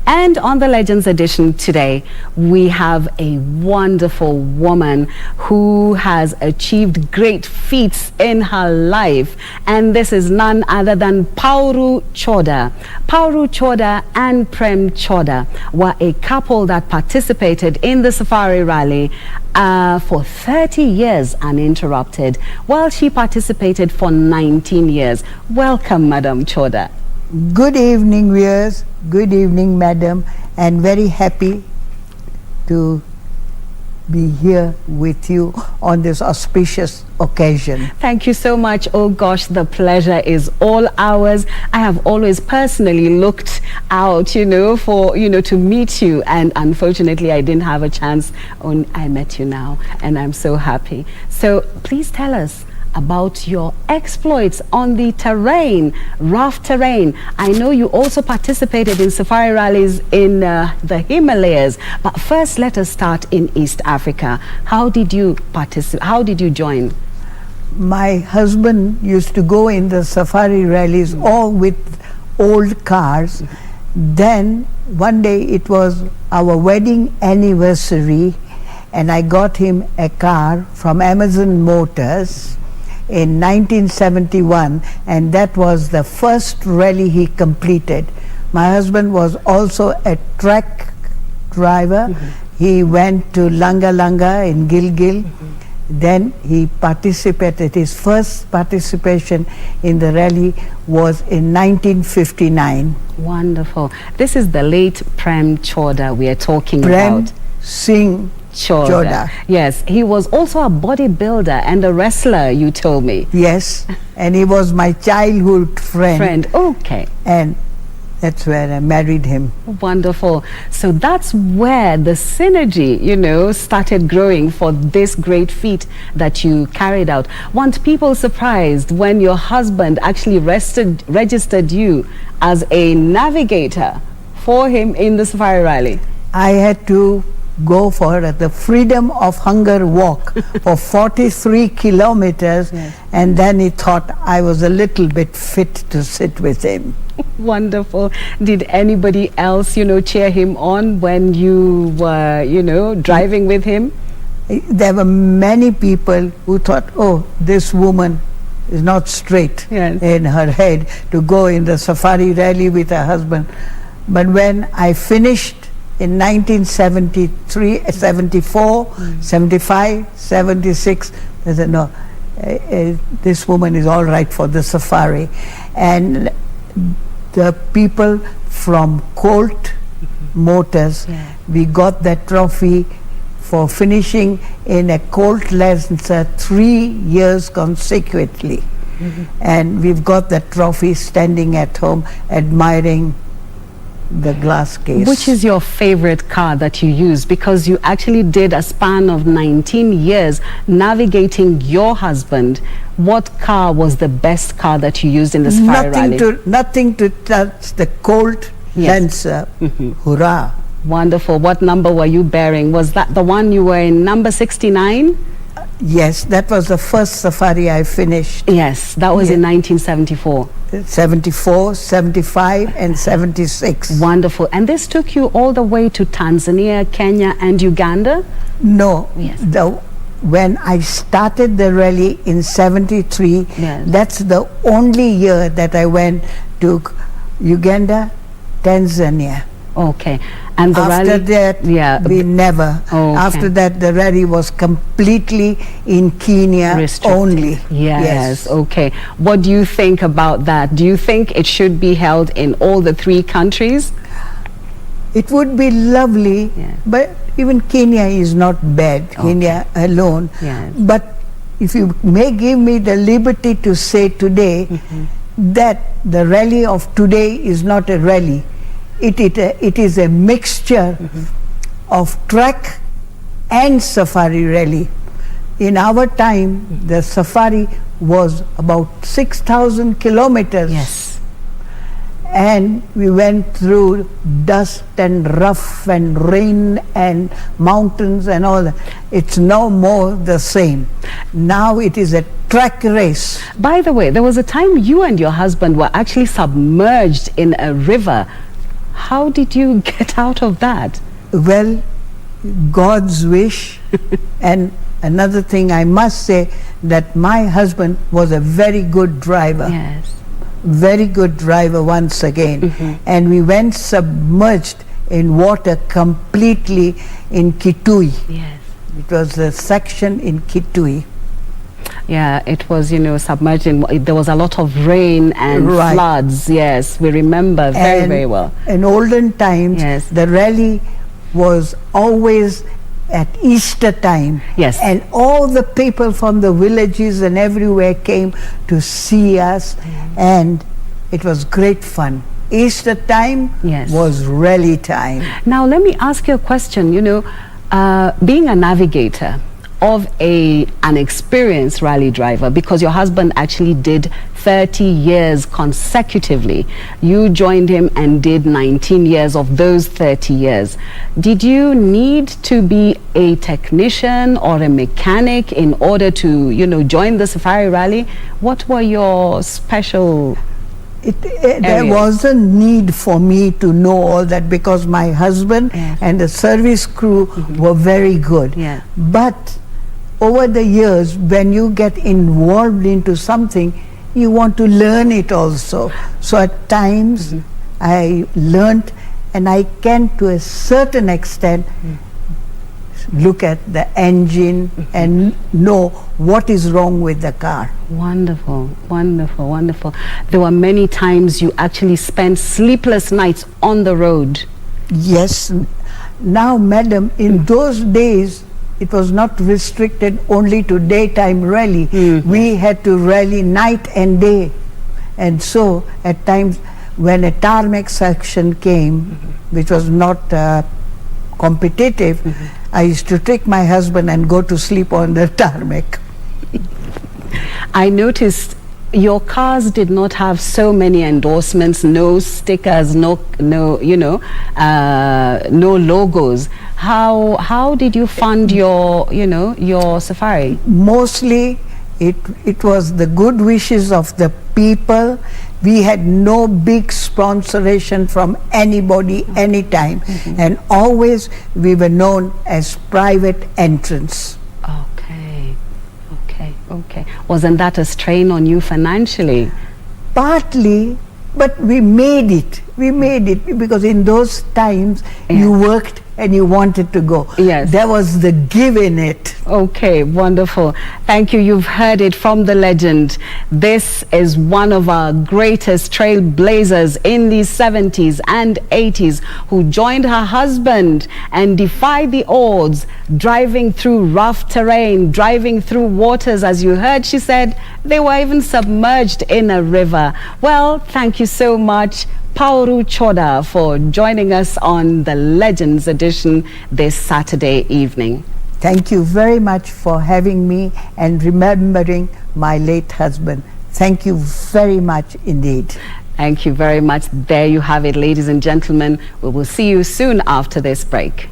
And on the Legends edition today, we have a wonderful woman who has achieved great feats in her life. And this is none other than Pauru Choda. Pauru Choda and Prem Choda were a couple that participated in the safari rally for 30 years uninterrupted, while she participated for 19 years. Welcome, Madam Choda. Good evening, viewers. Good evening, madam, and very happy to be here with you on this auspicious occasion. Thank you so much. Oh gosh, the pleasure is all ours. I have always personally looked out, to meet you, and unfortunately I didn't have a chance. I met you now, and I'm so happy. So please tell us about your exploits on the rough terrain. I know you also participated in safari rallies in the Himalayas, but first let us start in East Africa. How did you participate? How did you join? My husband used to go in the safari rallies all with old cars. Then one day it was our wedding anniversary, and I got him a car from Amazon Motors in 1971, and that was the first rally he completed. My husband was also a truck driver. He went to Langa Langa in Gilgil. Then he participated. His first participation in the rally was in 1959. Wonderful. This is the late Prem Choda we are talking about. Singh Choda. Yes, he was also a bodybuilder and a wrestler, you told me. Yes, and he was my childhood friend. Okay. And that's where I married him. Wonderful. So that's where the synergy, started growing for this great feat that you carried out. Weren't people surprised when your husband actually registered you as a navigator for him in the safari rally? I had to go for the Freedom of Hunger walk for 43 kilometers, and then he thought I was a little bit fit to sit with him. Wonderful. Did anybody else, cheer him on when you were, driving with him? There were many people who thought, oh, this woman is not straight in her head to go in the safari rally with her husband. But when I finished in 1973, 74, 75, 76, I said, no, this woman is all right for the safari. And the people from Colt Motors, we got that trophy for finishing in a Colt Lancer 3 years consecutively. And we've got that trophy standing at home, admiring the glass case. Which is your favorite car that you use? Because you actually did a span of 19 years navigating your husband. What car was the best car that you used in the safari rally? Nothing to touch the Colt Lancer. Hurrah. Wonderful. What number were you bearing? Was that the one you were in, number 69? Yes, that was the first safari I finished. Yes, that was in 1974. 74, 75 and 76. Wonderful. And this took you all the way to Tanzania, Kenya and Uganda? No. Yes. When I started the rally in 73, that's the only year that I went to Uganda, Tanzania. Okay. And the after that, we never. After that, the rally was completely in Kenya only. Yes. Okay. What do you think about that? Do you think it should be held in all the 3 countries? It would be lovely, but even Kenya is not bad, Kenya alone. But if you may give me the liberty to say today that the rally of today is not a rally. It is a mixture of track and safari rally. In our time, the safari was about 6,000 kilometers. Yes. And we went through dust and rough and rain and mountains and all that. It's no more the same. Now it is a track race. By the way, there was a time you and your husband were actually submerged in a river. How did you get out of that? Well, God's wish. And another thing I must say, that my husband was a very good driver. Yes. Very good driver once again. And we went submerged in water completely in Kitui. Yes. It was the section in Kitui. Yeah, it was, you know, submerged in, there was a lot of rain and Right. floods. Yes, we remember very well. In olden times, Yes. the rally was always at Easter time. Yes. And all the people from the villages and everywhere came to see us, and it was great fun. Easter time Yes. was rally time. Now, let me ask you a question. You know, being a navigator of an experienced rally driver, because your husband actually did 30 years consecutively. You joined him and did 19 years of those 30 years. Did you need to be a technician or a mechanic in order to, you know, join the safari rally? What were your special There was a need for me to know all that, because my husband Yes. and the service crew were very good. Yeah. But over the years, when you get involved into something, you want to learn it also. So at times I learned, and I can to a certain extent look at the engine and know what is wrong with the car. Wonderful, wonderful, wonderful. There were many times you actually spent sleepless nights on the road. Yes. Now, madam, in those days, it was not restricted only to daytime rally. We had to rally night and day. And so, at times, when a tarmac section came, which was not competitive, I used to take my husband and go to sleep on the tarmac. I noticed your cars did not have so many endorsements, no stickers, no you know, no logos. How did you fund your, you know, your safari? Mostly it was the good wishes of the people. We had no big sponsoration from anybody anytime, and always we were known as private entrance. Okay. Wasn't that a strain on you financially? Partly, but we made it. We made it because in those times you worked and you wanted to go. Yes. There was the give in it. Okay, wonderful. Thank you. You've heard it from the legend. This is one of our greatest trailblazers in the 70s and 80s who joined her husband and defied the odds, driving through rough terrain, driving through waters. As you heard, she said they were even submerged in a river. Well, thank you so much, Pauru Choda, for joining us on the Legends edition this Saturday evening. Thank you very much for having me and remembering my late husband. Thank you very much indeed. Thank you very much. There you have it, ladies and gentlemen. We will see you soon after this break.